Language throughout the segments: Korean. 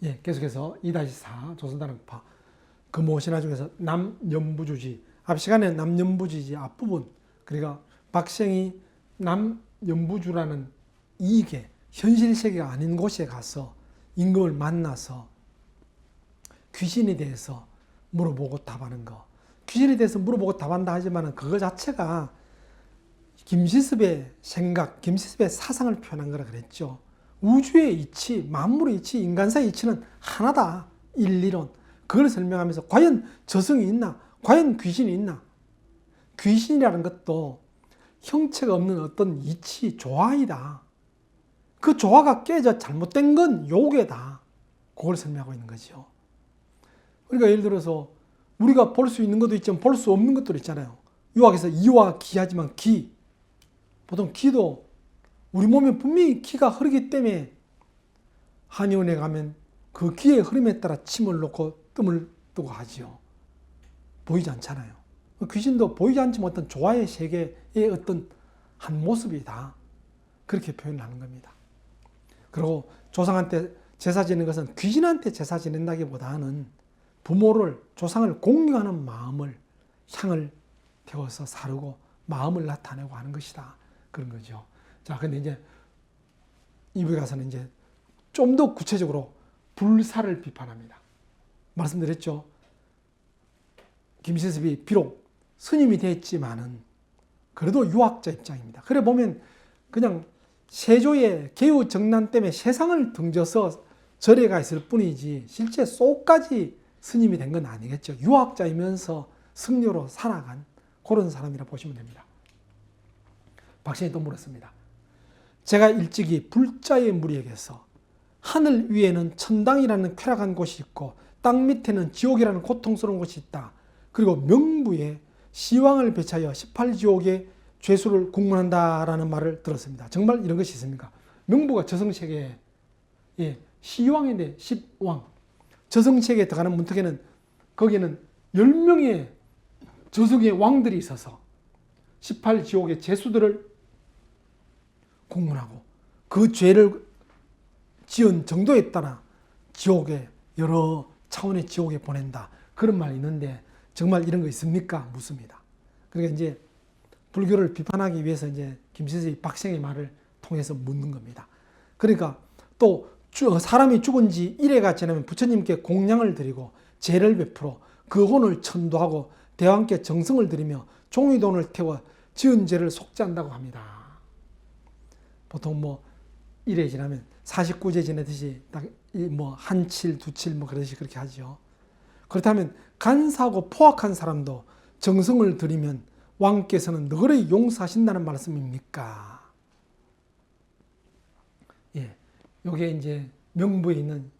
예, 계속해서 2-4 조선다락파 금오신화 중에서 남연부주지, 앞 시간에 남연부주지 앞부분, 그러니까 박생이 남연부주라는 이익에 현실 세계가 아닌 곳에 가서 임금을 만나서 귀신에 대해서 물어보고 답하는 거. 귀신에 대해서 물어보고 답한다 하지만 그거 자체가 김시섭의 생각, 김시섭의 사상을 표현한 거라 그랬죠. 우주의 이치, 만물의 이치, 인간사의 이치는 하나다. 일리론. 그걸 설명하면서 과연 저승이 있나? 과연 귀신이 있나? 귀신이라는 것도 형체가 없는 어떤 이치, 조화이다. 그 조화가 깨져 잘못된 건 요괴다. 그걸 설명하고 있는 거죠. 그러니까 예를 들어서 우리가 볼 수 있는 것도 있지만 볼 수 없는 것도 있잖아요. 유학에서 이와 기하지만 기. 보통 기도 우리 몸에 분명히 기가 흐르기 때문에 한의원에 가면 그 기의 흐름에 따라 침을 놓고 뜸을 뜨고 하지요. 보이지 않잖아요. 귀신도 보이지 않지만 어떤 조화의 세계의 어떤 한 모습이다. 그렇게 표현하는 겁니다. 그리고 조상한테 제사 지는 것은 귀신한테 제사 지낸다기보다는 부모를, 조상을 공경하는 마음을, 향을 태워서 사르고 마음을 나타내고 하는 것이다. 그런 거죠. 자, 근데 이제 이부에 가서는 이제 좀 더 구체적으로 불사를 비판합니다. 말씀드렸죠. 김시섭이 비록 스님이 됐지만은 그래도 유학자 입장입니다. 그래 보면 그냥 세조의 개유 정난 때문에 세상을 등져서 절에 가 있을 뿐이지 실제 쏙까지 스님이 된 건 아니겠죠. 유학자이면서 승려로 살아간 그런 사람이라 보시면 됩니다. 박신이 또 물었습니다. 제가 일찍이 불자의 무리에게서 하늘 위에는 천당이라는 쾌락한 곳이 있고 땅 밑에는 지옥이라는 고통스러운 곳이 있다. 그리고 명부에 시왕을 배치하여 18지옥의 죄수를 국문한다라는 말을 들었습니다. 정말 이런 것이 있습니까? 명부가 저승세계에 시왕인데 10왕. 저승세계에 들어가는 문턱에는 거기에는 10명의 저승의 왕들이 있어서 18지옥의 죄수들을 국문하고 그 죄를 지은 정도에 따라 지옥에 여러 차원의 지옥에 보낸다. 그런 말이 있는데 정말 이런 거 있습니까? 묻습니다. 그러니까 이제 불교를 비판하기 위해서 이제 김시섭이 박생의 말을 통해서 묻는 겁니다. 그러니까 또 사람이 죽은 지 1회가 지나면 부처님께 공양을 드리고 제를 베풀어 그 혼을 천도하고 대와 함께 정성을 드리며 종이돈을 태워 지은 죄를 속죄한다고 합니다. 보통 뭐 1회 지나면 49제 지내듯이 딱 뭐 한칠, 두칠 뭐 그러듯이 그렇게 하죠. 그렇다면 간사하고 포악한 사람도 정성을 들이면 왕께서는 너를 용서하신다는 말씀입니까? 예, 요게 이제 명부에 있는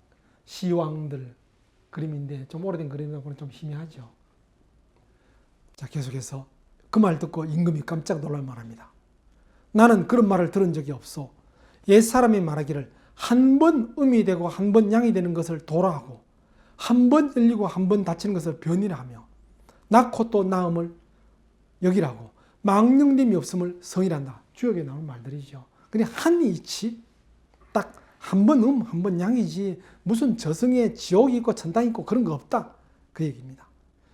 시왕들 그림인데 좀 오래된 그림이라고는 좀 희미하죠. 자, 계속해서 그 말 듣고 임금이 깜짝 놀랄 말합니다. 나는 그런 말을 들은 적이 없어. 옛사람이 말하기를 한 번 음이 되고 한 번 양이 되는 것을 도라하고 한 번 열리고 한 번 닫히는 것을 변이라 하며 낳고 또 낳음을 여기라고 망령됨이 없음을 성이란다. 주역에 나오는 말들이죠. 그냥 한 이치 딱 한 번 한 번 양이지 무슨 저승에 지옥이 있고 천당이 있고 그런 거 없다. 그 얘기입니다.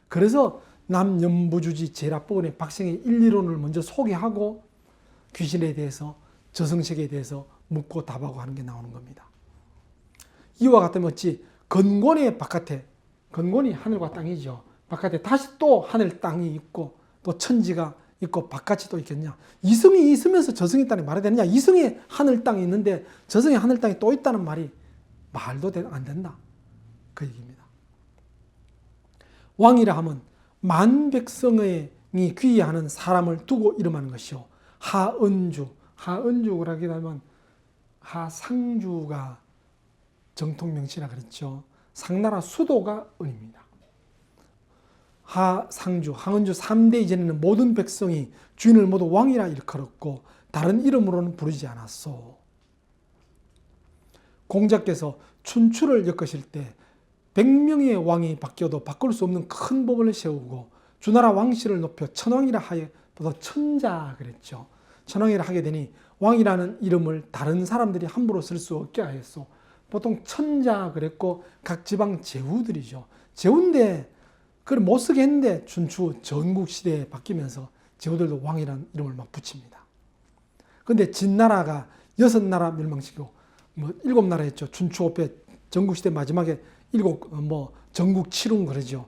그래서 남연부주지 제라법원의 박생의 일리론을 먼저 소개하고 귀신에 대해서 저승세계에 대해서 묻고 답하고 하는 게 나오는 겁니다. 이와 같으면 어찌 건곤의 바깥에, 건곤이 하늘과 땅이죠. 바깥에 다시 또 하늘 땅이 있고 또 천지가 있고 바깥이 또 있겠냐. 이승이 있으면서 저승이 있다는 말이 되느냐. 이승에 하늘 땅이 있는데 저승에 하늘 땅이 또 있다는 말이 말도 안 된다. 그 얘기입니다. 왕이라 하면 만백성이 귀의하는 사람을 두고 이름하는 것이요. 하은주라기도 하면 하상주가 정통명치라 그랬죠. 상나라 수도가 은입니다. 하상주, 항은주 3대 이전에는 모든 백성이 주인을 모두 왕이라 일컬었고 다른 이름으로는 부르지 않았소. 공자께서 춘추를 엮으실 때 100명의 왕이 바뀌어도 바꿀 수 없는 큰 법을 세우고 주나라 왕실을 높여 천왕이라 하여 또 천자 그랬죠. 천왕이라 하게 되니 왕이라는 이름을 다른 사람들이 함부로 쓸 수 없게 하였소. 보통 천자 그랬고 각 지방 제후들이죠. 제후인데 그걸 못 쓰게 했는데 춘추 전국시대에 바뀌면서 제후들도 왕이라는 이름을 막 붙입니다. 근데 진나라가 6나라 멸망시키고 뭐 7나라 했죠. 춘추 5패 전국시대 마지막에 전국 7웅 그러죠.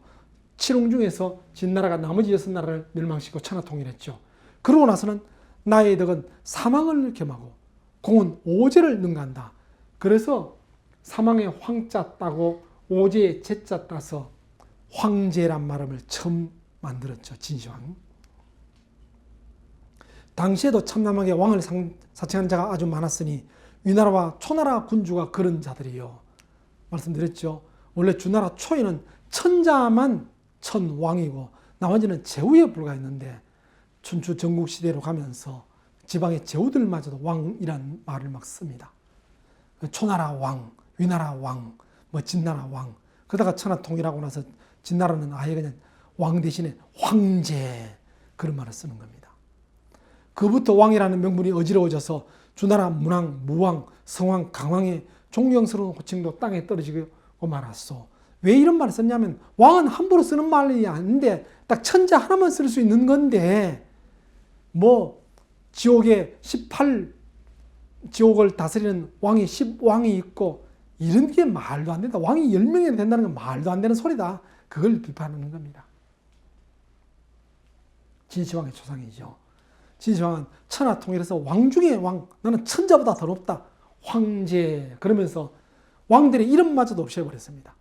7웅 중에서 진나라가 나머지 6나라를 멸망시키고 천하통일했죠. 그러고 나서는 나의 덕은 사망을 겸하고 공은 오제를 능가한다. 그래서 사망의 황자 따고 오제의 제자 따서 황제란 말을 처음 만들었죠. 진시황. 당시에도 참남하게 왕을 사칭하는 자가 아주 많았으니 위나라와 초나라 군주가 그런 자들이요. 말씀드렸죠. 원래 주나라 초에는 천자만 천왕이고 나머지는 제후에 불과했는데 춘추 전국시대로 가면서 지방의 제후들마저도 왕이란 말을 막 씁니다. 초나라 왕, 위나라 왕, 진나라 왕. 그러다가 천하통일하고 나서 진나라는 아예 그냥 왕 대신에 황제 그런 말을 쓰는 겁니다. 그부터 왕이라는 명분이 어지러워져서 주나라 문왕, 무왕, 성왕, 강왕의 존경스러운 호칭도 땅에 떨어지고 말았소. 왜 이런 말을 썼냐면 왕은 함부로 쓰는 말이 아닌데 딱 천자 하나만 쓸 수 있는 건데 지옥에 18지옥을 다스리는 왕이 10왕이 있고 이런 게 말도 안 된다. 왕이 10명이 된다는 건 말도 안 되는 소리다. 그걸 비판하는 겁니다. 진시황의 초상이죠. 진시황은 천하통일에서 왕 중에 왕, 나는 천자보다 더 높다. 황제 그러면서 왕들의 이름마저도 없애버렸습니다.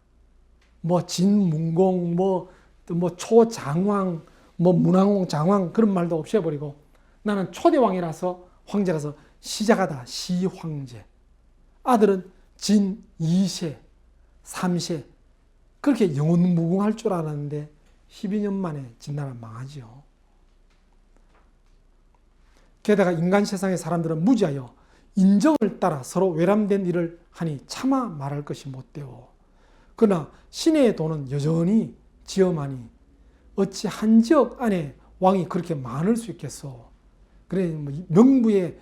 진문공, 초장왕, 문왕공, 장왕 그런 말도 없애버리고 나는 초대왕이라서 황제라서 시작하다 시황제. 아들은 진 2세, 3세 그렇게 영원무궁할 줄 알았는데 12년 만에 진나라 망하죠. 게다가 인간 세상의 사람들은 무지하여 인정을 따라 서로 외람된 일을 하니 차마 말할 것이 못되오. 그러나 신의 도는 여전히 지엄하니 어찌 한 지역 안에 왕이 그렇게 많을 수 있겠소. 그래 명부에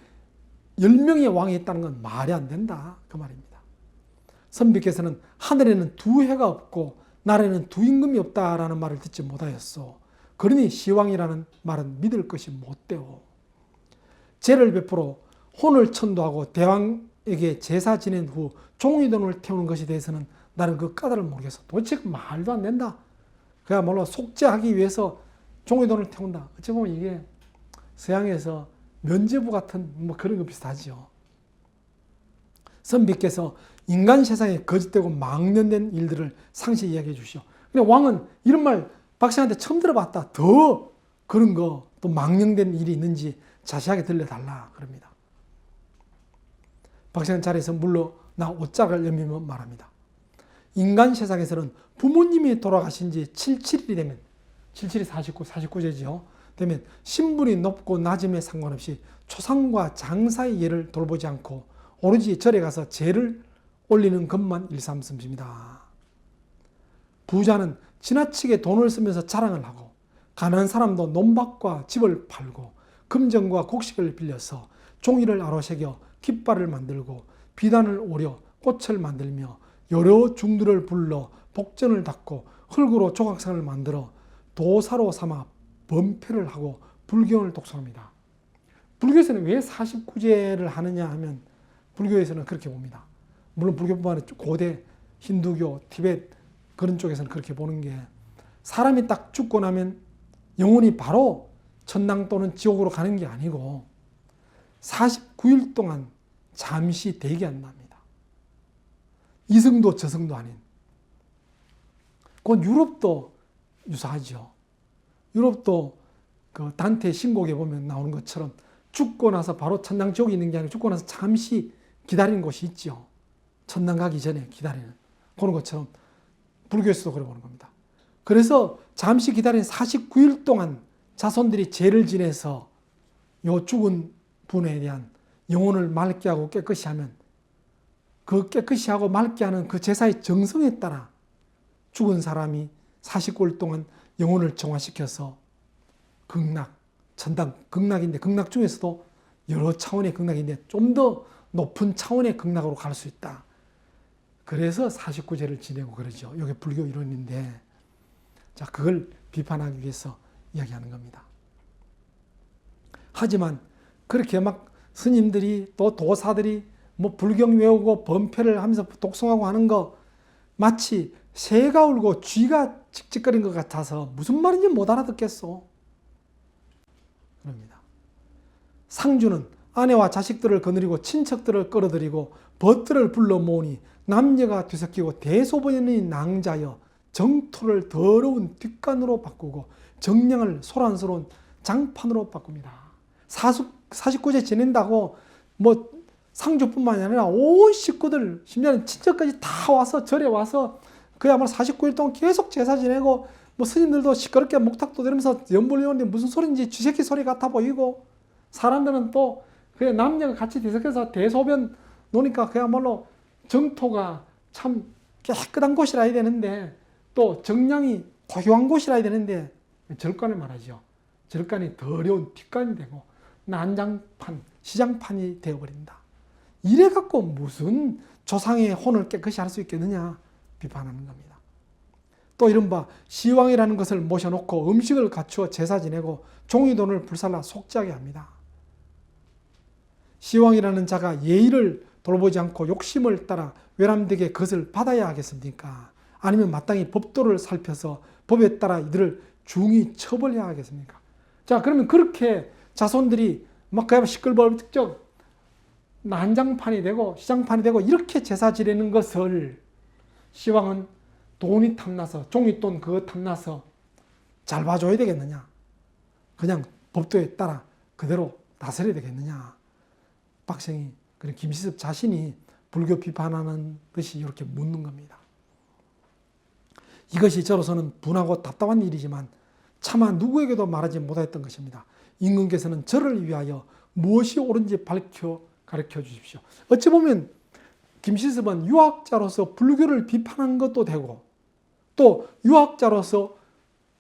10명의 왕이 있다는 건 말이 안 된다 그 말입니다. 선비께서는 하늘에는 두 해가 없고 날에는 두 임금이 없다라는 말을 듣지 못하였소. 그러니 시왕이라는 말은 믿을 것이 못되오. 제를 베풀어 혼을 천도하고 대왕에게 제사 지낸 후 종이돈을 태우는 것에 대해서는 나는 그 까닭을 모르겠어. 도대체 말도 안 된다. 그야말로 속죄하기 위해서 종이돈을 태운다. 어찌 보면 이게 서양에서 면죄부 같은 그런 거 비슷하죠. 선비께서 인간 세상에 거짓되고 망령된 일들을 상세히 이야기해 주시오. 근데 왕은 이런 말 박씨한테 처음 들어봤다. 더 그런 거 또 망령된 일이 있는지 자세하게 들려달라 그럽니다. 박씨는 자리에서 물러나 옷장을 여미며 말합니다. 인간 세상에서는 부모님이 돌아가신 지 77일이 되면 77이 49제죠. 되면 신분이 높고 낮음에 상관없이 초상과 장사의 예를 돌보지 않고 오로지 절에 가서 제를 올리는 것만 일삼습니다. 부자는 지나치게 돈을 쓰면서 자랑을 하고 가난한 사람도 논밭과 집을 팔고 금전과 곡식을 빌려서 종이를 아로새겨 깃발을 만들고 비단을 오려 꽃을 만들며 여러 중들을 불러 복전을 닦고 흙으로 조각상을 만들어 도사로 삼아 범패를 하고 불경을 독송합니다. 불교에서는 왜 49제를 하느냐 하면 불교에서는 그렇게 봅니다. 물론 불교뿐만 아니라 고대 힌두교, 티벳 그런 쪽에서는 그렇게 보는 게 사람이 딱 죽고 나면 영혼이 바로 천당 또는 지옥으로 가는 게 아니고 49일 동안 잠시 대기한답니다. 이승도 저승도 아닌. 그건 유럽도 유사하죠. 유럽도 그 단테 신곡에 보면 나오는 것처럼 죽고 나서 바로 천당 지옥이 있는 게 아니고 죽고 나서 잠시 기다리는 곳이 있죠. 천당 가기 전에 기다리는 그런 것처럼 불교에서도 그래 보는 겁니다. 그래서 잠시 기다린 49일 동안 자손들이 제를 지내서 요 죽은 분에 대한 영혼을 맑게 하고 깨끗이 하면 그 깨끗이 하고 맑게 하는 그 제사의 정성에 따라 죽은 사람이 49일 동안 영혼을 정화시켜서 극락, 천당, 극락인데 극락 중에서도 여러 차원의 극락인데 좀 더 높은 차원의 극락으로 갈 수 있다. 그래서 49제를 지내고 그러죠. 이게 불교 이론인데, 자, 그걸 비판하기 위해서 이야기하는 겁니다. 하지만 그렇게 막 스님들이 또 도사들이 뭐 불경 외우고 범패를 하면서 독송하고 하는 거 마치 새가 울고 쥐가 칙칙거린 것 같아서 무슨 말인지 못 알아듣겠어. 그럽니다. 상주는 아내와 자식들을 거느리고 친척들을 끌어들이고 벗들을 불러 모으니 남녀가 뒤섞이고 대소변이 낭자여 정토를 더러운 뒷간으로 바꾸고 정량을 소란스러운 장판으로 바꿉니다. 49제 지낸다고 뭐 상주뿐만이 아니라 온 식구들, 심지어는 친척까지 다 와서 절에 와서 그야말로 49일 동안 계속 제사 지내고, 뭐 스님들도 시끄럽게 목탁도 들으면서 연불 외우는데 무슨 소리인지 쥐새끼 소리 같아 보이고, 사람들은 또 그냥 남녀가 같이 뒤섞여서 대소변 노니까 그야말로 정토가 참 깨끗한 곳이라 해야 되는데, 또 정량이 고요한 곳이라 해야 되는데, 절간을 말하죠. 절간이 더러운 뒷간이 되고 난장판, 시장판이 되어버린다. 이래갖고 무슨 조상의 혼을 깨끗이 할 수 있겠느냐 비판하는 겁니다. 또 이른바 시왕이라는 것을 모셔놓고 음식을 갖추어 제사 지내고 종이돈을 불살라 속죄하게 합니다. 시왕이라는 자가 예의를 돌보지 않고 욕심을 따라 외람되게 그것을 받아야 하겠습니까? 아니면 마땅히 법도를 살펴서 법에 따라 이들을 중히 처벌해야 하겠습니까? 자, 그러면 그렇게 자손들이 막 그야말로 시끌벅적 난장판이 되고 시장판이 되고 이렇게 제사 지내는 것을 시왕은 돈이 탐나서, 종이돈 그거 탐나서 잘 봐줘야 되겠느냐? 그냥 법도에 따라 그대로 다스려야 되겠느냐? 박생이, 그런 김시섭 자신이 불교 비판하는 듯이 이렇게 묻는 겁니다. 이것이 저로서는 분하고 답답한 일이지만 차마 누구에게도 말하지 못했던 것입니다. 임금께서는 저를 위하여 무엇이 옳은지 가르쳐 주십시오. 어찌 보면 김시섭은 유학자로서 불교를 비판한 것도 되고, 또 유학자로서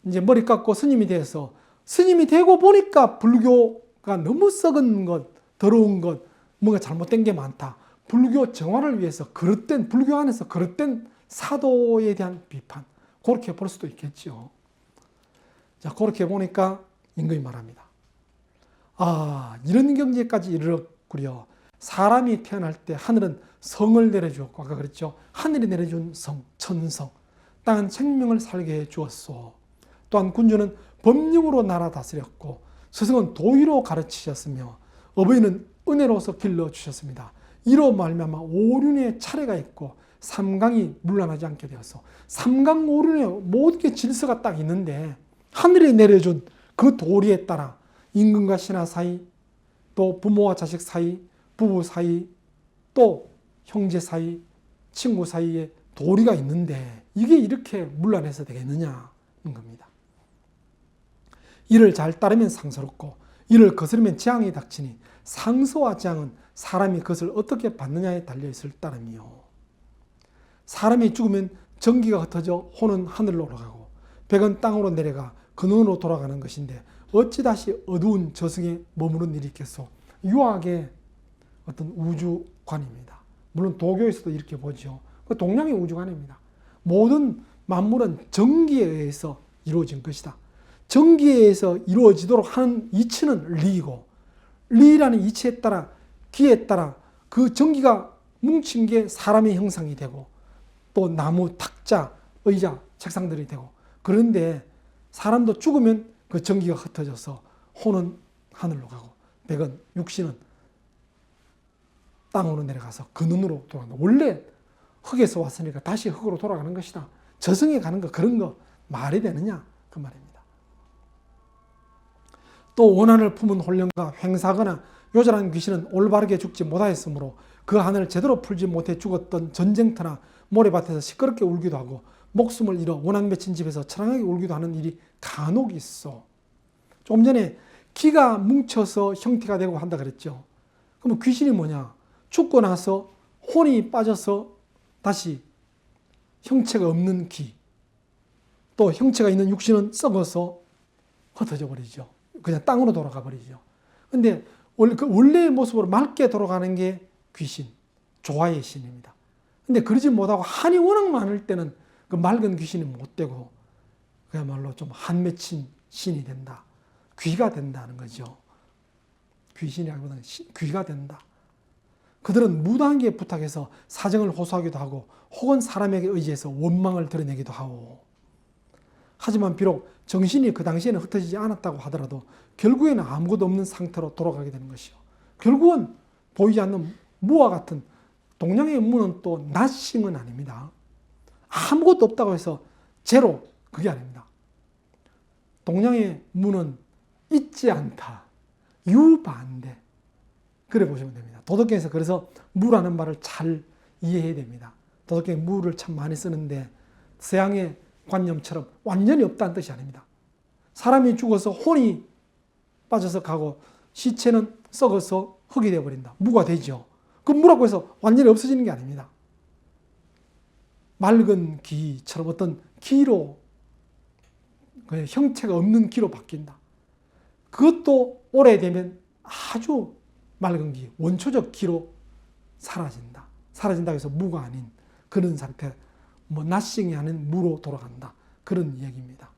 이제 머리 깎고 스님이 돼서 스님이 되고 보니까 불교가 너무 썩은 것, 더러운 것, 뭔가 잘못된 게 많다. 불교 정화를 위해서 그릇된, 불교 안에서 그릇된 사도에 대한 비판, 그렇게 볼 수도 있겠죠. 자, 그렇게 보니까 임금이 말합니다. 아, 이런 경지까지 이르렀구려. 사람이 태어날 때 하늘은 성을 내려주었고, 아까 그랬죠. 하늘이 내려준 성, 천성, 땅은 생명을 살게 해 주었소. 또한 군주는 법령으로 나라 다스렸고, 스승은 도의로 가르치셨으며, 어버이는 은혜로서 길러주셨습니다. 이로 말미암아 오륜의 차례가 있고 삼강이 물러나지 않게 되었어. 삼강 오륜의 모든 게 질서가 딱 있는데, 하늘이 내려준 그 도리에 따라 임금과 신하 사이, 또 부모와 자식 사이, 부부 사이, 또 형제 사이, 친구 사이에 도리가 있는데 이게 이렇게 문란해서 되겠느냐는 겁니다. 이를 잘 따르면 상서롭고 이를 거스르면 재앙이 닥치니 상서와 재앙은 사람이 그것을 어떻게 받느냐에 달려있을 따름이요. 사람이 죽으면 전기가 흩어져 혼은 하늘로 올라가고 백은 땅으로 내려가 근원으로 돌아가는 것인데 어찌 다시 어두운 저승에 머무는 일이 있겠소. 유학의 어떤 우주관입니다. 물론 도교에서도 이렇게 보죠. 동양의 우주관입니다. 모든 만물은 전기에 의해서 이루어진 것이다. 전기에 의해서 이루어지도록 하는 이치는 리이고, 리라는 이치에 따라, 기에 따라 그 전기가 뭉친 게 사람의 형상이 되고, 또 나무, 탁자, 의자, 책상들이 되고, 그런데 사람도 죽으면 그 전기가 흩어져서 혼은 하늘로 가고 백은, 육신은 땅으로 내려가서 근원으로 돌아간다. 원래 흙에서 왔으니까 다시 흙으로 돌아가는 것이다. 저승에 가는 거, 그런 거 말이 되느냐 그 말입니다. 또 원한을 품은 혼령과 횡사거나 요절한 귀신은 올바르게 죽지 못하였으므로 그 한을 제대로 풀지 못해 죽었던 전쟁터나 모래밭에서 시끄럽게 울기도 하고 목숨을 잃어 원한 맺힌 집에서 처량하게 울기도 하는 일이 간혹 있어. 좀 전에 기가 뭉쳐서 형태가 되고 한다 그랬죠. 그럼 귀신이 뭐냐? 죽고 나서 혼이 빠져서 다시 형체가 없는 기, 또 형체가 있는 육신은 썩어서 흩어져 버리죠. 그냥 땅으로 돌아가 버리죠. 근데 그 원래의 모습으로 맑게 돌아가는 게 귀신, 조화의 신입니다. 근데 그러지 못하고 한이 워낙 많을 때는 그 맑은 귀신이 못 되고 그야말로 좀 한맺힌 신이 된다. 귀가 된다는 거죠. 귀신이라기보다는 귀가 된다. 그들은 무당에게 부탁해서 사정을 호소하기도 하고 혹은 사람에게 의지해서 원망을 드러내기도 하고, 하지만 비록 정신이 그 당시에는 흩어지지 않았다고 하더라도 결국에는 아무것도 없는 상태로 돌아가게 되는 것이요. 결국은 보이지 않는 무와 같은 동양의 무는 또 나싱은 아닙니다. 아무것도 없다고 해서 제로, 그게 아닙니다. 동양의 무는 있지 않다, 유반대, 그래 보시면 됩니다. 도덕경에서 그래서 무라는 말을 잘 이해해야 됩니다. 도덕경에 무를 참 많이 쓰는데 서양의 관념처럼 완전히 없다는 뜻이 아닙니다. 사람이 죽어서 혼이 빠져서 가고 시체는 썩어서 흙이 되어버린다. 무가 되죠. 그 무라고 해서 완전히 없어지는 게 아닙니다. 맑은 기처럼 어떤 기로, 형체가 없는 기로 바뀐다. 그것도 오래되면 아주 맑은 기, 원초적 기로 사라진다. 사라진다고 해서 무가 아닌 그런 상태, 나싱이 아닌 무로 돌아간다. 그런 얘기입니다.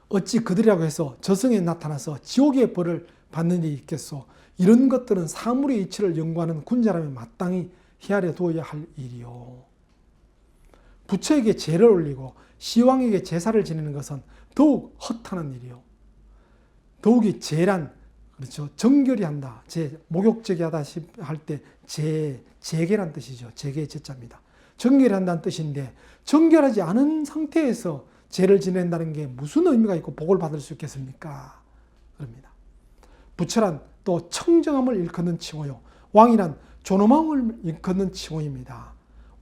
어찌 그들이라고 해서 저승에 나타나서 지옥의 벌을 받는 일이 있겠소. 이런 것들은 사물의 이치를 연구하는 군자라면 마땅히 헤아려 두어야 할 일이요. 부처에게 제를 올리고 시왕에게 제사를 지내는 것은 더욱 허탄한 일이요. 더욱이 제란, 그렇죠, 정결히 한다. 목욕제기 하다 할 때 제계란 뜻이죠. 제계의 제자입니다. 정결히 한다는 뜻인데 정결하지 않은 상태에서 제를 지낸다는 게 무슨 의미가 있고 복을 받을 수 있겠습니까? 그럽니다. 부처란 또 청정함을 일컫는 칭호요. 왕이란 존엄함을 일컫는 칭호입니다.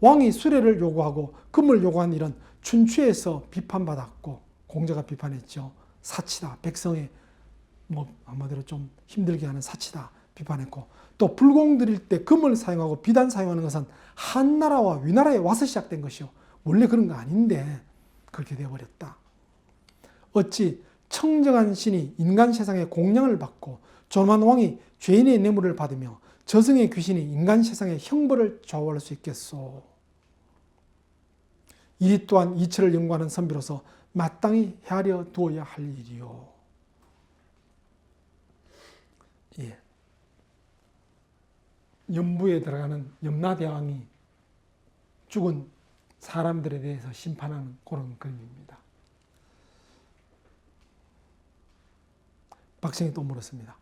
왕이 수레를 요구하고 금을 요구한 일은 춘추에서 비판받았고, 공자가 비판했죠. 사치다. 백성의 한마디로 좀 힘들게 하는 사치다. 비판했고, 또 불공 드릴 때 금을 사용하고 비단 사용하는 것은 한나라와 위나라에 와서 시작된 것이요. 원래 그런 거 아닌데 그렇게 되어버렸다. 어찌 청정한 신이 인간 세상에 공양을 받고 존엄한 왕이 죄인의 뇌물을 받으며 저승의 귀신이 인간 세상에 형벌을 좌우할 수 있겠소. 이 또한 이치를 연구하는 선비로서 마땅히 헤아려 두어야 할 일이요. 예. 연부에 들어가는 염라대왕이 죽은 사람들에 대해서 심판하는 그런 그림입니다. 박생이 또 물었습니다.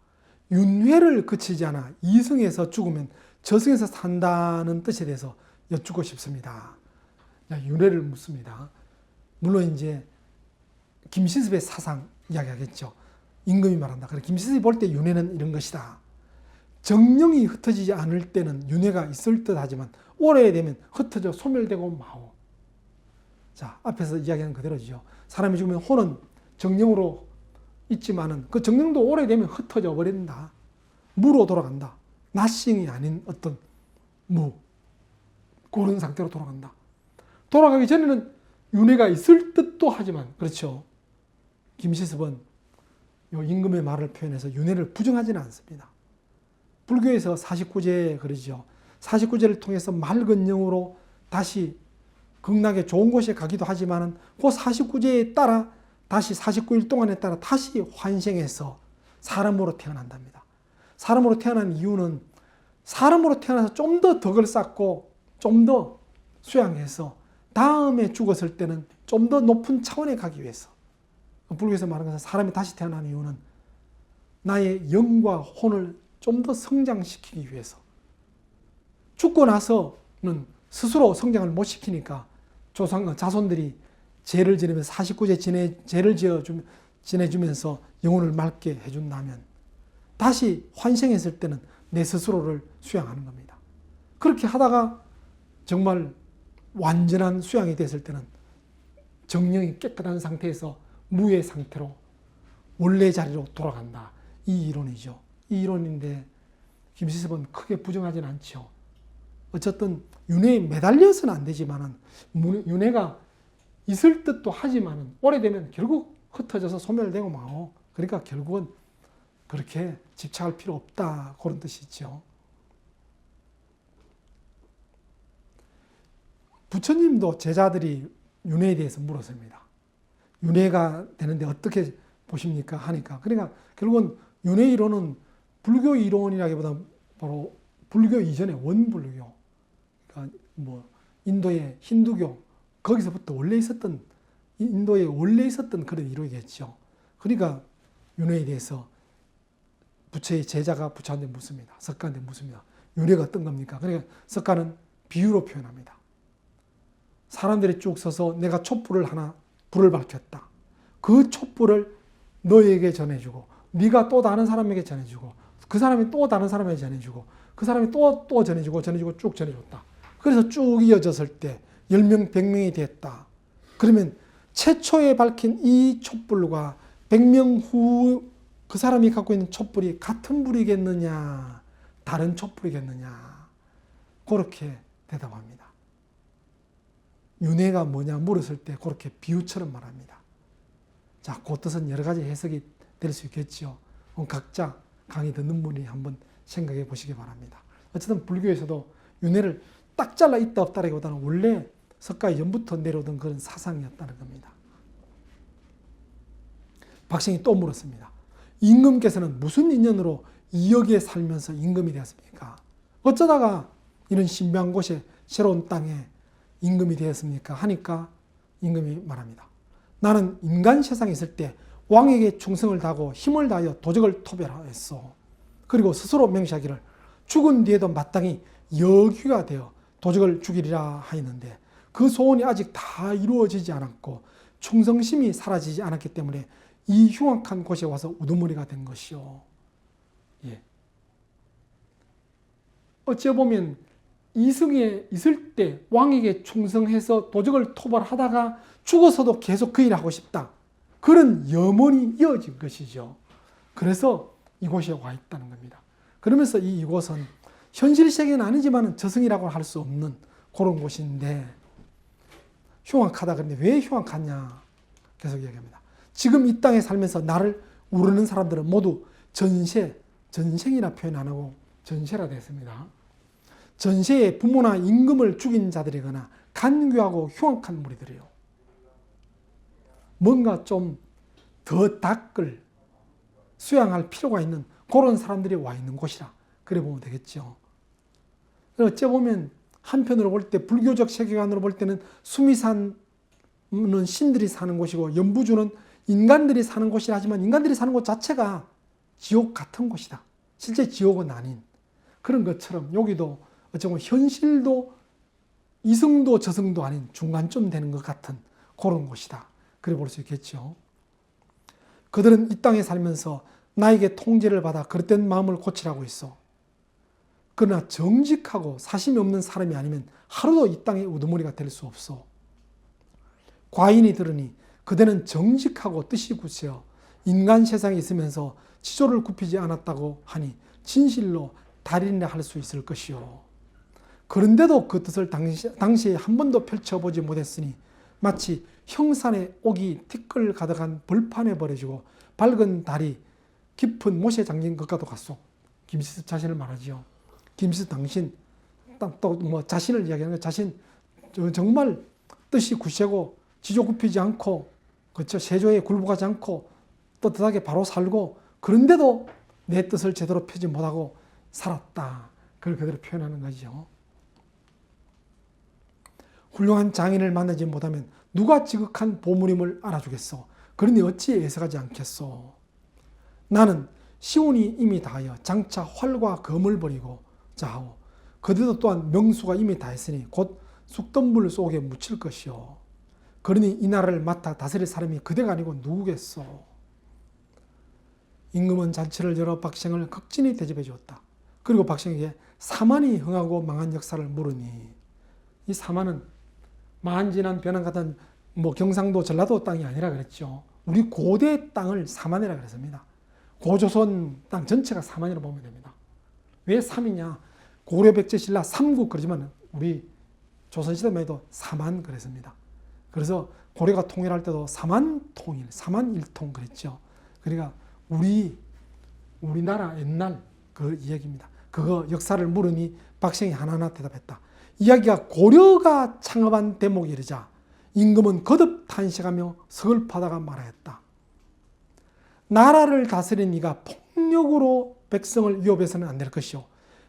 윤회를 그치지 않아 이승에서 죽으면 저승에서 산다는 뜻에 대해서 여쭙고 싶습니다. 윤회를 묻습니다. 물론 이제 김시습의 사상 이야기하겠죠. 임금이 말한다. 그래, 김시습이 볼 때 윤회는 이런 것이다. 정령이 흩어지지 않을 때는 윤회가 있을 듯 하지만 오래되면 흩어져 소멸되고 마오. 자, 앞에서 이야기한 그대로죠. 사람이 죽으면 혼은 정령으로 있지만은 그 정령도 오래되면 흩어져 버린다. 무로 돌아간다. 나싱이 아닌 어떤 무, 그런 상태로 돌아간다. 돌아가기 전에는 윤회가 있을 듯도 하지만, 그렇죠. 김시습은 요 임금의 말을 표현해서 윤회를 부정하지는 않습니다. 불교에서 49제 그러죠. 49제를 통해서 맑은 영으로 다시 극락에 좋은 곳에 가기도 하지만은 그 49제에 따라 다시 49일 동안에 따라 다시 환생해서 사람으로 태어난답니다. 사람으로 태어난 이유는 사람으로 태어나서 좀 더 덕을 쌓고 좀 더 수양해서 다음에 죽었을 때는 좀 더 높은 차원에 가기 위해서. 불교에서 말하는 것은 사람이 다시 태어난 이유는 나의 영과 혼을 좀 더 성장시키기 위해서. 죽고 나서는 스스로 성장을 못 시키니까 자손들이 제를 지내면서 49제 제를 지내주면서 영혼을 맑게 해준다면 다시 환생했을 때는 내 스스로를 수양하는 겁니다. 그렇게 하다가 정말 완전한 수양이 됐을 때는 정령이 깨끗한 상태에서 무의 상태로 원래 자리로 돌아간다. 이 이론이죠. 이 이론인데 김시습은 크게 부정하지는 않죠. 어쨌든 윤회에 매달려서는 안 되지만은 윤회가 있을 듯도 하지만은 오래되면 결국 흩어져서 소멸되고 마고. 그러니까 결국은 그렇게 집착할 필요 없다. 그런 뜻이죠. 부처님도 제자들이 윤회에 대해서 물었습니다. 윤회가 되는데 어떻게 보십니까? 하니까. 그러니까 결국은 윤회 이론은 불교 이론이라기보다 바로 불교 이전의 원불교. 그러니까 뭐 인도의 힌두교 거기서부터 원래 있었던 인도에 원래 있었던 그런 이론이겠죠. 그러니까 윤회에 대해서 부처의 제자가 부처한테 묻습니다. 석가한테 묻습니다. 윤회가 어떤 겁니까? 그러니까 석가는 비유로 표현합니다. 사람들이 쭉 서서 내가 촛불을 하나 불을 밝혔다. 그 촛불을 너에게 전해주고 네가 또 다른 사람에게 전해주고 그 사람이 또 다른 사람에게 전해주고 그 사람이 또 전해주고 쭉 전해줬다. 그래서 쭉 이어졌을 때 10명, 100명이 됐다. 그러면 최초에 밝힌 이 촛불과 100명 후 그 사람이 갖고 있는 촛불이 같은 불이겠느냐, 다른 촛불이겠느냐, 그렇게 대답합니다. 윤회가 뭐냐 물었을 때 그렇게 비유처럼 말합니다. 자, 그 뜻은 여러 가지 해석이 될 수 있겠죠. 각자 강의 듣는 분이 한번 생각해 보시기 바랍니다. 어쨌든 불교에서도 윤회를 딱 잘라 있다 없다라기보다는 원래 석가 이전부터 내려오던 그런 사상이었다는 겁니다. 박생이 또 물었습니다. 임금께서는 무슨 인연으로 2억에 살면서 임금이 되었습니까? 어쩌다가 이런 신비한 곳에 새로운 땅에 임금이 되었습니까? 하니까 임금이 말합니다. 나는 인간 세상에 있을 때 왕에게 충성을 다하고 힘을 다하여 도적을 토벌하였소. 그리고 스스로 맹세하기를 죽은 뒤에도 마땅히 여귀가 되어 도적을 죽이리라 하였는데 그 소원이 아직 다 이루어지지 않았고 충성심이 사라지지 않았기 때문에 이 흉악한 곳에 와서 우두머리가 된 것이요. 예. 어찌보면 이승에 있을 때 왕에게 충성해서 도적을 토벌하다가 죽어서도 계속 그 일을 하고 싶다. 그런 염원이 이어진 것이죠. 그래서 이곳에 와 있다는 겁니다. 그러면서 이곳은 현실 세계는 아니지만 저승이라고 할 수 없는 그런 곳인데 흉악하다. 그런데 왜 흉악하냐? 계속 이야기합니다. 지금 이 땅에 살면서 나를 우르는 사람들은 모두 전생이라 표현 안 하고 전세라 됐습니다. 전세에 부모나 임금을 죽인 자들이거나 간교하고 흉악한 무리들이에요. 뭔가 좀 더 닦을 수양할 필요가 있는 그런 사람들이 와 있는 곳이라 그래 보면 되겠죠. 어째 보면 한편으로 볼 때 불교적 세계관으로 볼 때는 수미산은 신들이 사는 곳이고 연부주는 인간들이 사는 곳이라 하지만 인간들이 사는 곳 자체가 지옥 같은 곳이다. 실제 지옥은 아닌 그런 것처럼 여기도 어찌 보면 현실도 이승도 저승도 아닌 중간쯤 되는 것 같은 그런 곳이다. 그래 볼 수 있겠죠. 그들은 이 땅에 살면서 나에게 통제를 받아 그릇된 마음을 고치라고 했어. 그러나 정직하고 사심이 없는 사람이 아니면 하루도 이 땅의 우두머리가 될 수 없어. 과인이 들으니 그대는 정직하고 뜻이 굳세어 인간 세상에 있으면서 지조를 굽히지 않았다고 하니 진실로 달인이라 할 수 있을 것이요. 그런데도 그 뜻을 당시에 한 번도 펼쳐보지 못했으니 마치 형산에 옥이 티끌 가득한 벌판에 버려지고 밝은 달이 깊은 못에 잠긴 것과도 같소. 김시습 자신을 말하지요. 김시습 당신 또 뭐 자신을 이야기하는 거 자신 정말 뜻이 굳세고 지조 굽히지 않고 그렇죠. 세조에 굴복하지 않고 떳떳하게 바로 살고 그런데도 내 뜻을 제대로 펴지 못하고 살았다. 그걸 그대로 표현하는 거죠. 훌륭한 장인을 만나지 못하면 누가 지극한 보물임을 알아주겠소. 그러니 어찌 애석하지 않겠소. 나는 시온이 이미 다하여 장차 활과 검을 버리고 자하오. 그들도 또한 명수가 이미 다했으니 곧 숙덤불 속에 묻힐 것이요. 그러니 이 나라를 맡아 다스릴 사람이 그대가 아니고 누구겠소. 임금은 잔치를 열어 박생을 극진히 대접해 주었다. 그리고 박생에게 사만이 흥하고 망한 역사를 물으니 이 사만은 만진한 변한 같은 뭐 경상도 전라도 땅이 아니라 그랬죠. 우리 고대 땅을 사만이라 그랬습니다. 고조선 땅 전체가 사만이라고 보면 됩니다. 왜 3이냐? 고려 백제 신라 삼국 그러지만 우리 조선시대만 해도 사만 그랬습니다. 그래서 고려가 통일할 때도 사만통일, 사만일통 그랬죠. 그러니까 우리나라 옛날 그 이야기입니다. 그거 역사를 물으니 박생이 하나하나 대답했다. 이야기가 고려가 창업한 대목에 이르자 임금은 거듭 탄식하며 서글퍼하다가 말하였다. 나라를 다스린 이가 폭력으로 백성을 위협해서는 안 될 것이요.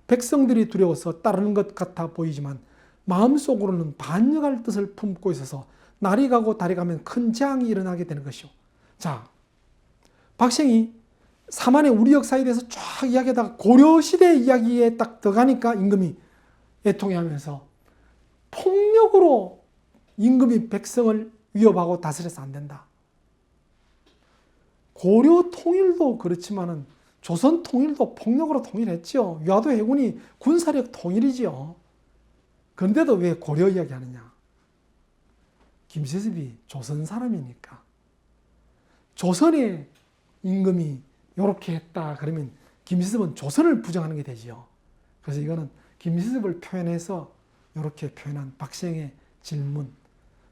백성들이 두려워서 따르는 것 같아 보이지만 마음속으로는 반역할 뜻을 품고 있어서 날이 가고 달이 가면 큰 재앙이 일어나게 되는 것이요. 자, 박생이 사만의 우리 역사에 대해서 쫙 이야기하다가 고려시대 이야기에 딱 들어가니까 임금이 애통해하면서 폭력으로 임금이 백성을 위협하고 다스려서 안 된다. 고려 통일도 그렇지만은 조선 통일도 폭력으로 통일했죠. 위화도 해군이 군사력 통일이지요. 그런데도 왜 고려 이야기하느냐? 김세습이 조선 사람이니까. 조선의 임금이 이렇게 했다 그러면 김세습은 조선을 부정하는 게 되지요. 그래서 이거는 김세습을 표현해서 이렇게 표현한 박생의 질문.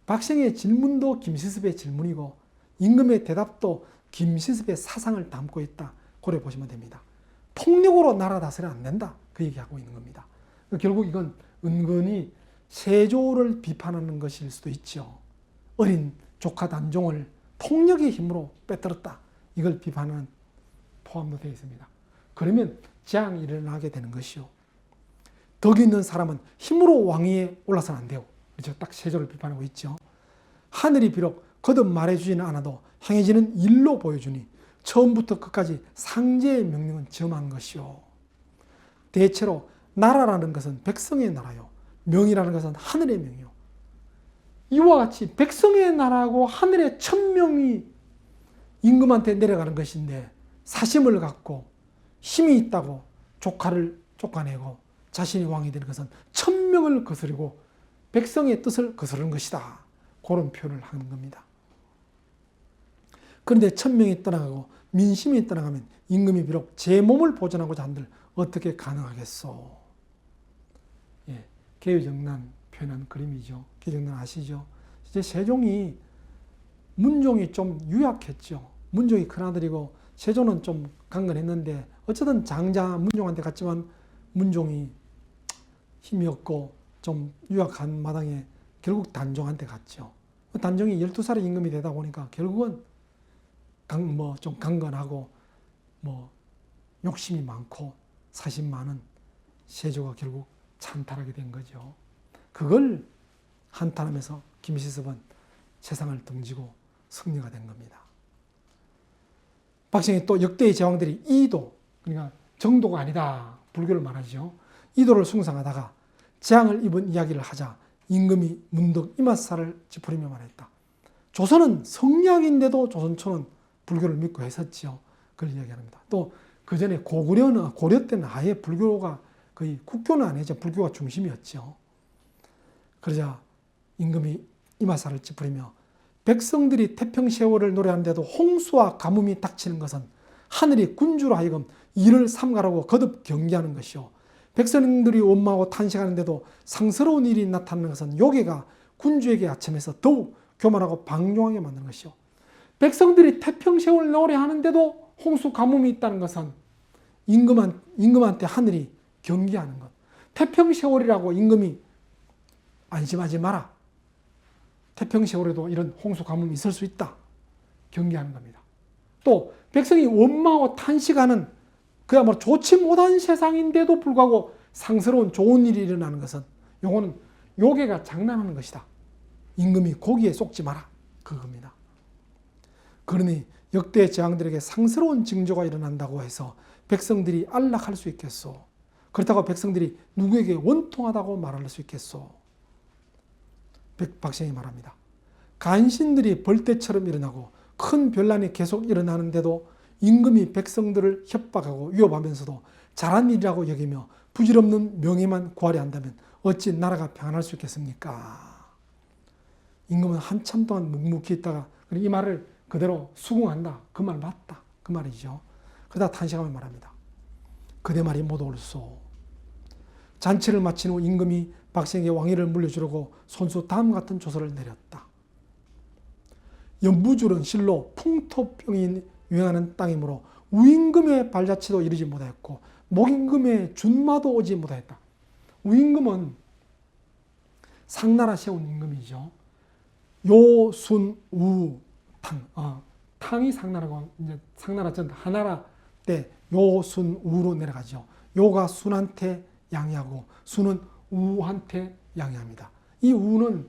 박생의 질문도 김세습의 질문이고 임금의 대답도 김세습의 사상을 담고 있다. 고려 보시면 됩니다. 폭력으로 나라 다스려 안 된다. 그 얘기하고 있는 겁니다. 결국 이건 은근히 세조를 비판하는 것일 수도 있죠. 어린 조카 단종을 폭력의 힘으로 빼들었다. 이걸 비판하는 포함도 되어 있습니다. 그러면 재앙이 일어나게 되는 것이요. 덕 있는 사람은 힘으로 왕위에 올라서는 안 돼요. 그렇죠? 딱 세조를 비판하고 있죠. 하늘이 비록 거듭 말해주지는 않아도 행해지는 일로 보여주니 처음부터 끝까지 상제의 명령은 점한 것이요. 대체로 나라라는 것은 백성의 나라요. 명이라는 것은 하늘의 명이요. 이와 같이 백성의 나라고 하늘의 천명이 임금한테 내려가는 것인데 사심을 갖고 힘이 있다고 조카를 쫓아내고 자신이 왕이 되는 것은 천명을 거스르고 백성의 뜻을 거스르는 것이다. 그런 표현을 하는 겁니다. 그런데 천명이 떠나가고 민심이 떠나가면 임금이 비록 제 몸을 보존하고자 한들 어떻게 가능하겠소? 예, 개유정난 표현한 그림이죠. 개유정난 아시죠? 이제 세종이 문종이 좀 유약했죠. 문종이 큰아들이고 세조는 좀 강건했는데 어쨌든 장자 문종한테 갔지만 문종이 힘이 없고 좀 유약한 마당에 결국 단종한테 갔죠. 단종이 12살의 임금이 되다 보니까 결국은 좀 강건하고 욕심이 많고 사심 많은 세조가 결국 찬탈하게 된 거죠. 그걸 한탄하면서 김시섭은 세상을 등지고 승리가 된 겁니다. 박정희 또 역대의 제왕들이 이도, 그러니까 정도가 아니다, 불교를 말하죠. 이도를 숭상하다가 재앙을 입은 이야기를 하자 임금이 문득 이맛살을 찌푸리며 말했다. 조선은 성리학인데도 조선초는 불교를 믿고 했었지요. 그걸 이야기합니다. 또 그 전에 고려 때는 아예 불교가 거의 국교는 아니죠. 불교가 중심이었죠. 그러자 임금이 이마살을 찌푸리며 백성들이 태평세월을 노래하는데도 홍수와 가뭄이 닥치는 것은 하늘이 군주로 하여금 이를 삼가라고 거듭 경계하는 것이요. 백성들이 원망하고 탄식하는데도 상스러운 일이 나타나는 것은 요괴가 군주에게 아첨해서 더욱 교만하고 방종하게 만드는 것이요. 백성들이 태평세월 노래하는데도 홍수 가뭄이 있다는 것은 임금한테 하늘이 경계하는 것. 태평세월이라고 임금이 안심하지 마라. 태평세월에도 이런 홍수 가뭄이 있을 수 있다. 경계하는 겁니다. 또 백성이 원망하고 탄식하는 그야말로 좋지 못한 세상인데도 불구하고 상스러운 좋은 일이 일어나는 것은 요거는 요괴가 장난하는 것이다. 임금이 고기에 속지 마라. 그겁니다. 그러니 역대 제왕들에게 상스러운 징조가 일어난다고 해서 백성들이 안락할 수 있겠소? 그렇다고 백성들이 누구에게 원통하다고 말할 수 있겠소? 박생이 말합니다. 간신들이 벌떼처럼 일어나고 큰 변란이 계속 일어나는데도 임금이 백성들을 협박하고 위협하면서도 잘한 일이라고 여기며 부질없는 명예만 구하려 한다면 어찌 나라가 평안할 수 있겠습니까? 임금은 한참 동안 묵묵히 있다가 이 말을 그대로 수긍한다. 그 말 맞다. 그 말이죠. 그러다 탄식하며 말합니다. 그대 말이 못 옳소. 잔치를 마친 후 임금이 박생에게 왕위를 물려주려고 손수 다음 같은 조서를 내렸다. 연부줄은 실로 풍토병이 유행하는 땅이므로 우임금의 발자취도 이르지 못하였고 목임금의 준마도 오지 못하였다. 우임금은 상나라 세운 임금이죠. 요순우 탕, 탕이 상나라고 이제 상나라 전 하나라 때 요순우로 내려가죠. 요가 순한테 양해하고 순은 우한테 양해합니다. 이 우는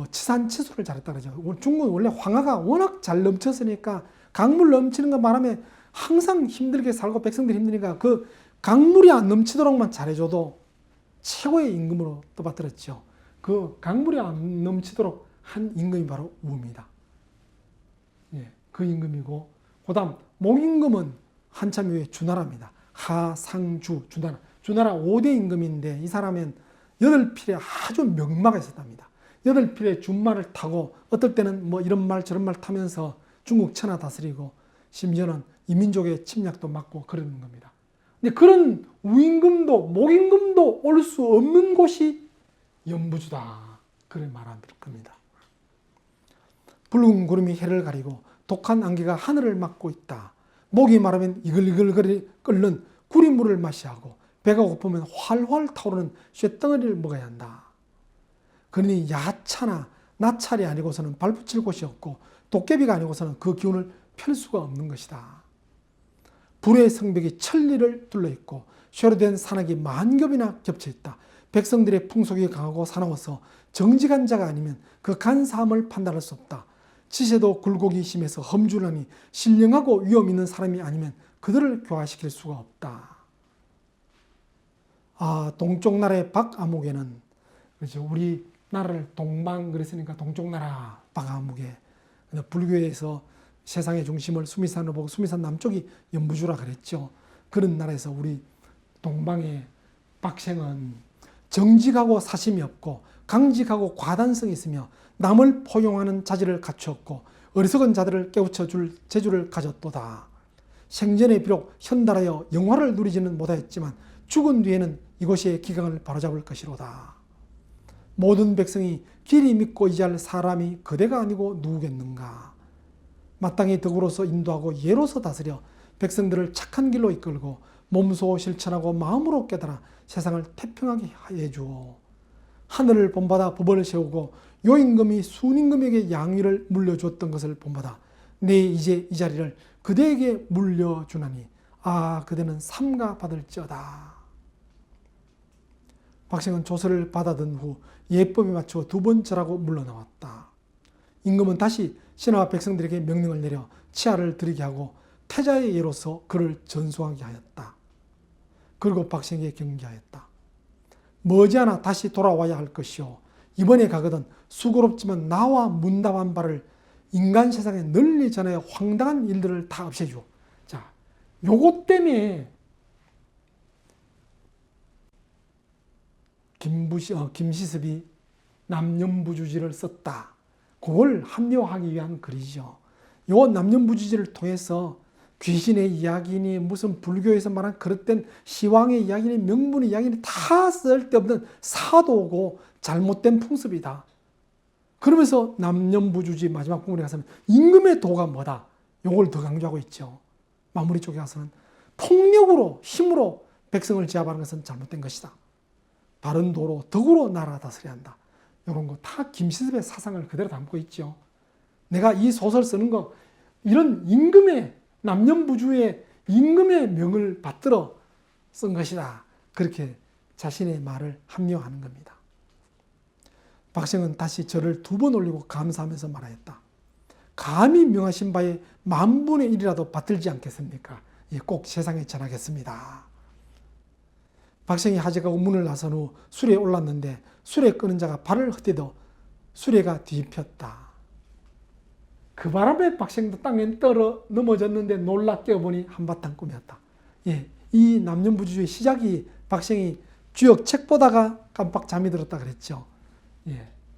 치산치수를 잘했다 그러죠. 중국은 원래 황하가 워낙 잘 넘쳤으니까 강물 넘치는 것 말하면 항상 힘들게 살고 백성들이 힘드니까 그 강물이 안 넘치도록만 잘해줘도 최고의 임금으로 떠받들었죠. 그 강물이 안 넘치도록 한 임금이 바로 우입니다. 예, 그 임금이고, 그 다음 목임금은 한참 후에 주나라입니다. 하상주 주나라. 주나라 5대 임금인데 이 사람은 8필에 아주 명마가 있었답니다. 8필에 준말을 타고 어떨 때는 뭐 이런 말 저런 말 타면서 중국 천하 다스리고 심지어는 이민족의 침략도 막고 그러는 겁니다. 근데 그런 우임금도 목임금도 올 수 없는 곳이 연부주다. 그런 말을 겁니다. 붉은 구름이 해를 가리고 독한 안개가 하늘을 막고 있다. 목이 마르면 이글이글 끓는 구리물을 마셔야 하고 배가 고프면 활활 타오르는 쇳덩어리를 먹어야 한다. 그러니 야차나 나찰이 아니고서는 발붙일 곳이 없고 도깨비가 아니고서는 그 기운을 펼 수가 없는 것이다. 불의 성벽이 천리를 둘러있고 쇠로 된 산악이 만겹이나 겹쳐있다. 백성들의 풍속이 강하고 사나워서 정직한 자가 아니면 그 간사함을 판단할 수 없다. 지세도 굴곡이 심해서 험준하니 신령하고 위험 있는 사람이 아니면 그들을 교화시킬 수가 없다. 동쪽 나라의 박아무개는 그렇죠. 우리 나라를 동방 그랬으니까 동쪽 나라 박아무개. 불교에서 세상의 중심을 수미산으로 보고 수미산 남쪽이 연부주라 그랬죠. 그런 나라에서 우리 동방의 박생은 정직하고 사심이 없고 강직하고 과단성이 있으며 남을 포용하는 자질을 갖추었고 어리석은 자들을 깨우쳐 줄 재주를 가졌도다. 생전에 비록 현달하여 영화를 누리지는 못하였지만 죽은 뒤에는 이곳의 기강을 바로잡을 것이로다. 모든 백성이 길이 믿고 의지할 사람이 그대가 아니고 누구겠는가. 마땅히 덕으로서 인도하고 예로서 다스려 백성들을 착한 길로 이끌고 몸소 실천하고 마음으로 깨달아 세상을 태평하게 해주어 하늘을 본받아 법을 세우고 요임금이 순임금에게 양위를 물려주었던 것을 본받아 내 이제 이 자리를 그대에게 물려주나니 그대는 삼가 받을지어다. 박생은 조서를 받아든 후 예법에 맞춰 2번 절하고 물러나왔다. 임금은 다시 신하와 백성들에게 명령을 내려 치하를 드리게 하고 태자의 예로서 그를 전수하게 하였다. 그리고 박생에게 경계하였다. 머지않아 다시 돌아와야 할 것이요. 이번에 가거든 수고롭지만 나와 문답한 바를 인간 세상에 널리 전하여 황당한 일들을 다 없애주오. 자, 요것 때문에 김시섭이 남연부주지를 썼다. 그걸 합리화하기 위한 글이죠. 요 남연부주지를 통해서 귀신의 이야기니 무슨 불교에서 말한 그릇된 시왕의 이야기니 명분의 이야기니 다 쓸데없는 사도고 잘못된 풍습이다. 그러면서 남연부주지 마지막 부분에 가서는 임금의 도가 뭐다. 요걸 더 강조하고 있죠. 마무리 쪽에 가서는 폭력으로 힘으로 백성을 제압하는 것은 잘못된 것이다. 바른 도로 덕으로 나라 다스려야 한다. 이런 거 다 김시섭의 사상을 그대로 담고 있죠. 내가 이 소설 쓰는 거 이런 임금의 남연부주의 임금의 명을 받들어 쓴 것이다. 그렇게 자신의 말을 합리화하는 겁니다. 박생은 다시 절을 2번 올리고 감사하면서 말하였다. 감히 명하신 바에 10,000분의 1이라도 받들지 않겠습니까? 꼭 세상에 전하겠습니다. 박생이 하직하고 문을 나선 후 수레에 올랐는데 수레 끄는 자가 발을 헛디뎌 수레가 뒤집혔다. 그 바람에 박생도 땅에 떨어 넘어졌는데 놀라 깨어보니 한바탕 꿈이었다. 이 남연부주의 시작이 박생이 주역 책 보다가 깜빡 잠이 들었다 그랬죠.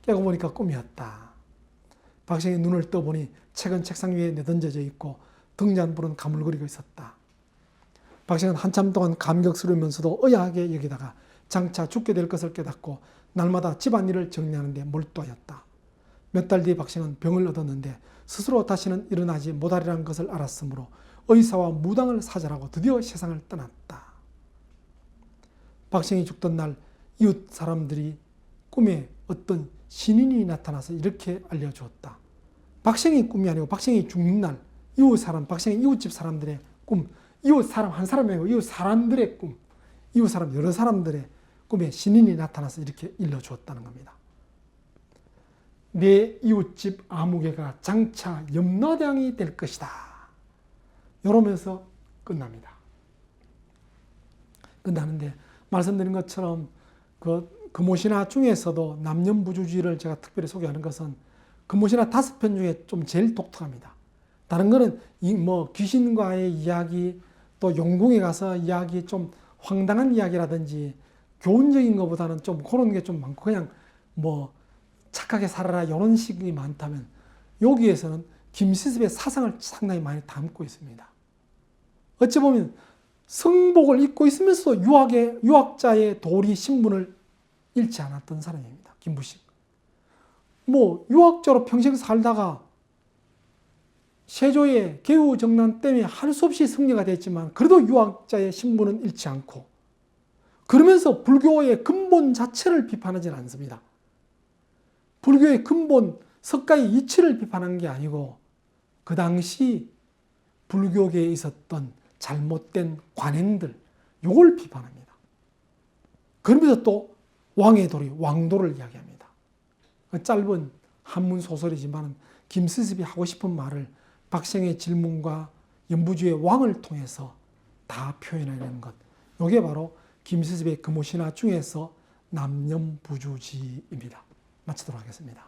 깨고 보니까 꿈이었다. 박생이 눈을 떠보니 책은 책상 위에 내던져져 있고 등잔불은 가물거리고 있었다. 박생은 한참 동안 감격스러우면서도 의아하게 여기다가 장차 죽게 될 것을 깨닫고 날마다 집안일을 정리하는 데 몰두하였다. 몇 달 뒤에 박생은 병을 얻었는데 스스로 다시는 일어나지 못하리라는 것을 알았으므로 의사와 무당을 사절하고 드디어 세상을 떠났다. 박생이 죽던 날 이웃 사람들이 꿈에 어떤 신인이 나타나서 이렇게 알려주었다. 박생이 꿈이 아니고 박생이 죽는 날 이웃 사람, 박생의 이웃집 사람들의 꿈, 이웃 사람 한 사람이 아니고 이웃 사람들의 꿈, 이웃 사람 여러 사람들의 꿈에 신인이 나타나서 이렇게 일러주었다는 겁니다. 내 이웃집 아무개가 장차 염라대왕이 될 것이다. 이러면서 끝납니다. 끝나는데 말씀드린 것처럼 그 금오신화 중에서도 남념부주지를 제가 특별히 소개하는 것은 금오신화 5편 중에 좀 제일 독특합니다. 다른 거는 뭐 귀신과의 이야기, 또 용궁에 가서 이야기, 좀 황당한 이야기라든지 교훈적인 것보다는 좀 그런 게 좀 많고 그냥 뭐 착하게 살아라 이런 식이 많다면 여기에서는 김시습의 사상을 상당히 많이 담고 있습니다. 어찌 보면 성복을 입고 있으면서도 유학자의 도리 신분을 잃지 않았던 사람입니다. 김부식. 뭐 유학자로 평생 살다가 세조의 개우정난 때문에 할 수 없이 승려가 됐지만 그래도 유학자의 신분은 잃지 않고 그러면서 불교의 근본 자체를 비판하지는 않습니다. 불교의 근본 석가의 이치를 비판한 게 아니고 그 당시 불교계에 있었던 잘못된 관행들 이걸 비판합니다. 그러면서 또 왕의 도리, 왕도를 이야기합니다. 짧은 한문 소설이지만 김시습이 하고 싶은 말을 박생의 질문과 연부주의 왕을 통해서 다 표현하는 것. 이게 바로 김시습의 금오신화 중에서 남념부주지입니다. 마치도록 하겠습니다.